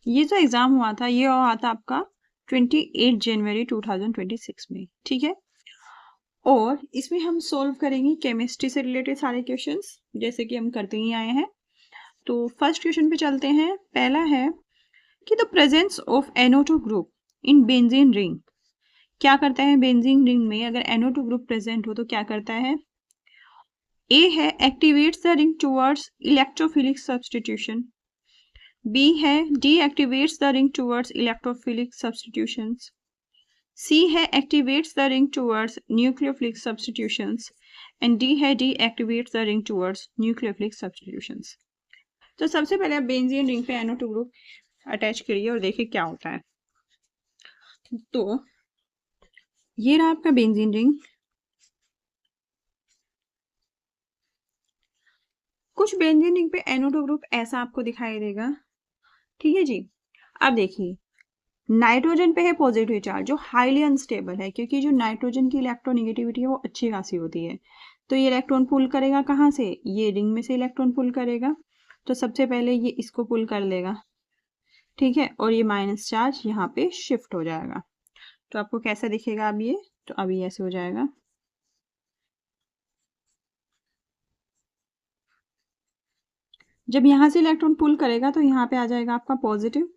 ये जो एग्जाम हुआ था ये हुआ था आपका 28 जनवरी 2026 में, ठीक है। और इसमें हम सोल्व करेंगे केमिस्ट्री से रिलेटेड सारे क्वेश्चंस, जैसे कि हम करते ही आए हैं। तो फर्स्ट क्वेश्चन पे चलते हैं। पहला है कि the presence of NO2 group in benzene ring, क्या करता है बेंजीन रिंग में अगर NO2 ग्रुप प्रेजेंट हो तो क्या करता है। ए है activates the ring towards electrophilic substitution. B है deactivates the ring towards electrophilic substitutions. C है activates the ring towards nucleophilic substitutions and D है deactivates the ring towards nucleophilic substitutions. तो सबसे पहले आप बेंजीन रिंग पे NO2 group attach करिए और देखिए क्या होता है। तो ये रहा आपका बेंजीन रिंग। कुछ बेंजीन रिंग पे NO2 ग्रुप ऐसा आपको दिखाई देगा, ठीक है जी। अब देखिए नाइट्रोजन पे है पॉजिटिव चार्ज जो हाईली अनस्टेबल है, क्योंकि जो नाइट्रोजन की इलेक्ट्रोनेगेटिविटी है वो अच्छी खासी होती है। तो ये इलेक्ट्रॉन पुल करेगा कहाँ से, ये रिंग में से इलेक्ट्रॉन पुल करेगा। तो सबसे पहले ये इसको पुल कर लेगा, ठीक है, और ये माइनस चार्ज यहाँ पे शिफ्ट हो जाएगा। तो आपको कैसा दिखेगा अब ये, तो अभी ऐसे हो जाएगा। जब यहाँ से इलेक्ट्रॉन पुल करेगा तो यहाँ पे आ जाएगा आपका पॉजिटिव,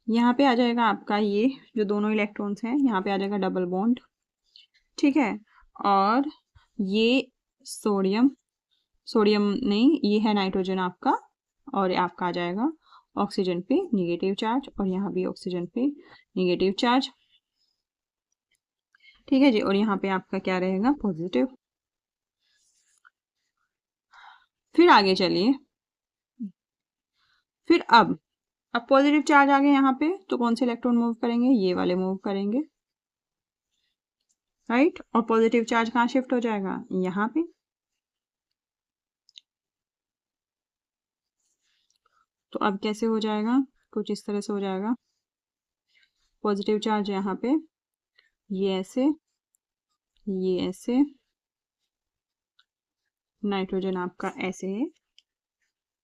यहाँ पे आ जाएगा आपका ये जो दोनों इलेक्ट्रॉन्स हैं, यहाँ पे आ जाएगा डबल बॉन्ड, ठीक है। और ये सोडियम, सोडियम नहीं ये है नाइट्रोजन आपका, और आपका आ जाएगा ऑक्सीजन पे निगेटिव चार्ज और यहाँ भी ऑक्सीजन पे निगेटिव चार्ज, ठीक है जी। और यहाँ पे आपका क्या रहेगा पॉजिटिव। फिर आगे चलिए, फिर अब पॉजिटिव चार्ज आ गए यहाँ पे, तो कौन से इलेक्ट्रॉन मूव करेंगे, ये वाले मूव करेंगे, राइट। और पॉजिटिव चार्ज कहाँ शिफ्ट हो जाएगा, यहाँ पे। तो अब कैसे हो जाएगा, कुछ इस तरह से हो जाएगा। पॉजिटिव चार्ज यहाँ पे, ये ऐसे, ये ऐसे, नाइट्रोजन आपका ऐसे है,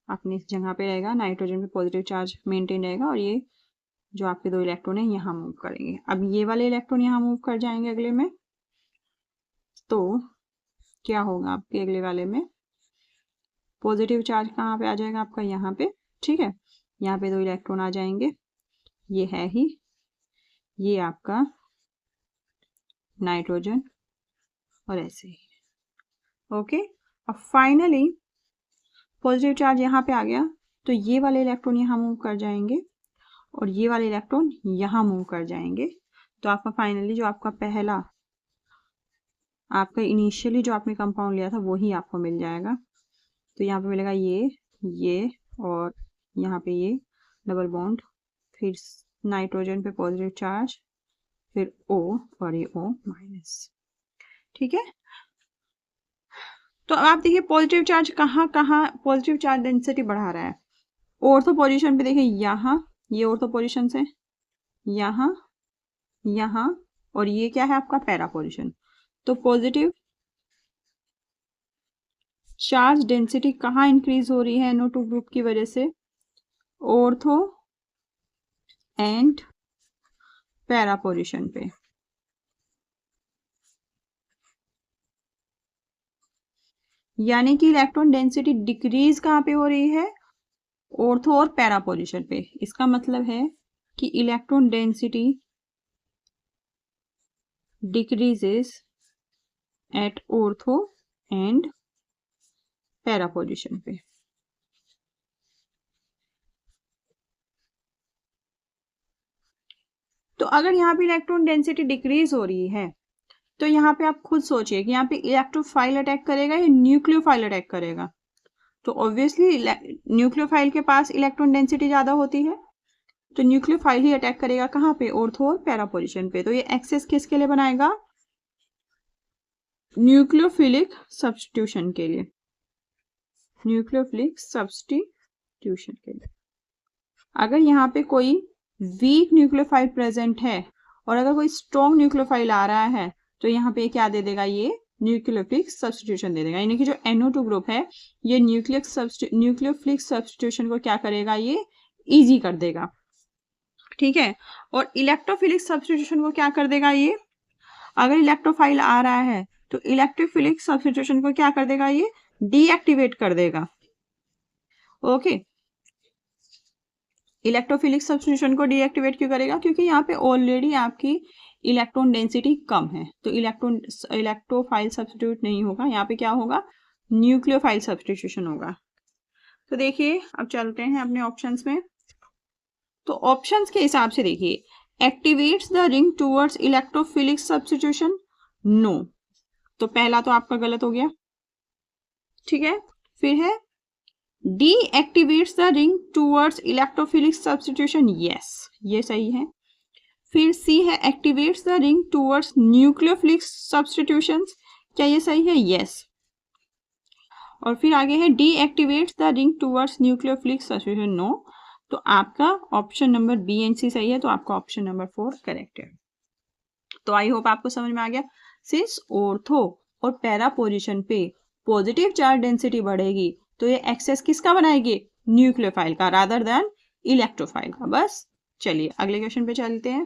अपनी इस जगह पे रहेगा, नाइट्रोजन पे पॉजिटिव चार्ज मेंटेन रहेगा, और ये जो आपके दो इलेक्ट्रॉन है यहाँ मूव करेंगे। अब ये वाले इलेक्ट्रॉन यहाँ मूव कर जाएंगे अगले में, तो क्या होगा आपके अगले वाले में, पॉजिटिव चार्ज कहाँ पे आ जाएगा आपका, यहाँ पे, ठीक है। यहाँ पे दो इलेक्ट्रॉन आ जाएंगे, ये है ही ये आपका नाइट्रोजन, और ऐसे ही, ओके। अब फाइनली पॉजिटिव चार्ज यहाँ पे आ गया, तो ये वाले इलेक्ट्रॉन यहाँ मूव कर जाएंगे और ये वाले इलेक्ट्रॉन यहाँ मूव कर जाएंगे। तो आपका फाइनली जो आपका पहला आपका इनिशियली जो आपने कंपाउंड लिया था वही आपको मिल जाएगा। तो यहाँ पे मिलेगा ये और यहाँ पे ये डबल बॉन्ड, फिर नाइट्रोजन पे पॉजिटिव चार्ज, फिर O और ये O माइनस, ठीक है। तो अब आप देखिए पॉजिटिव चार्ज कहाँ कहाँ पॉजिटिव चार्ज डेंसिटी बढ़ा रहा है। ऑर्थो पोजीशन पे देखिए, यहाँ ये ऑर्थो पोजीशन है, यहाँ यहाँ, और ये क्या है आपका पैरा पोजीशन। तो पॉजिटिव चार्ज डेंसिटी कहाँ इंक्रीज हो रही है NO2 ग्रुप की वजह से, ऑर्थो एंड पैरा पोजीशन पे। यानी कि इलेक्ट्रॉन डेंसिटी डिक्रीज कहाँ पे हो रही है, ऑर्थो और पैरा पोजीशन पे। इसका मतलब है कि electron density decreases at ortho and para position पे। तो अगर यहाँ पे इलेक्ट्रॉन डेंसिटी डिक्रीज हो रही है तो यहाँ पे आप खुद सोचिए कि यहाँ पे इलेक्ट्रोफाइल अटैक करेगा या न्यूक्लियोफाइल अटैक करेगा। तो ऑब्वियसली न्यूक्लियोफाइल के पास इलेक्ट्रॉन डेंसिटी ज्यादा होती है, तो न्यूक्लियोफाइल ही अटैक करेगा कहाँ पे, ऑर्थो और पैरा पोजीशन पे। तो ये एक्सेस किसके लिए बनाएगा, न्यूक्लियोफिलिक सब्स्टिट्यूशन के लिए, न्यूक्लियोफिलिक सब्स्टिट्यूशन के लिए। अगर यहाँ पे कोई वीक न्यूक्लियोफाइल प्रेजेंट है और अगर कोई स्ट्रॉन्ग न्यूक्लियोफाइल आ रहा है तो यहाँ पे क्या दे देगा, ये न्यूक्लियोफिलिक सब्स्टिट्यूशन दे देगा। यानी कि जो NO2 ग्रुप है ये न्यूक्लियोफिलिक सब्स्टिट्यूशन को क्या करेगा, ये इजी कर देगा। ठीक है। और इलेक्ट्रोफिलिक सब्स्टिट्यूशन को क्या कर देगा ये, अगर इलेक्ट्रोफाइल आ रहा है तो इलेक्ट्रोफिलिक सब्स्टिट्यूशन को क्या कर देगा, ये डीएक्टिवेट कर देगा। ओके, इलेक्ट्रोफिलिक सब्स्टिट्यूशन को डीएक्टिवेट क्यों करेगा, क्योंकि यहाँ पे ऑलरेडी आपकी इलेक्ट्रॉन डेंसिटी कम है, तो इलेक्ट्रोफाइल सब्स्टिट्यूट नहीं होगा, यहाँ पे क्या होगा, न्यूक्लियोफाइल सब्स्टिट्यूशन होगा। तो देखिए अब चलते हैं अपने ऑप्शंस में। तो ऑप्शंस के हिसाब से देखिए, activates the ring towards electrophilic substitution, no, तो पहला तो आपका गलत हो गया। ठीक है, फिर है deactivates the ring towards electrophilic substitution, yes, ये सही है। फिर सी है activates the ring towards nucleophilic substitution, क्या ये सही है, यस। और फिर आगे है deactivates the ring towards nucleophilic substitution, no, तो आपका option number B and C सही है, तो आपका ऑप्शन नंबर 4 करेक्ट है। तो आई होप आपको समझ में आ गया। सिंस ऑर्थो और पैरा पोजीशन पे पॉजिटिव चार्ज डेंसिटी बढ़ेगी तो ये एक्सेस किसका बनाएगी, न्यूक्लियोफाइल का, रादर देन इलेक्ट्रोफाइल का। बस चलिए अगले क्वेश्चन पे चलते हैं।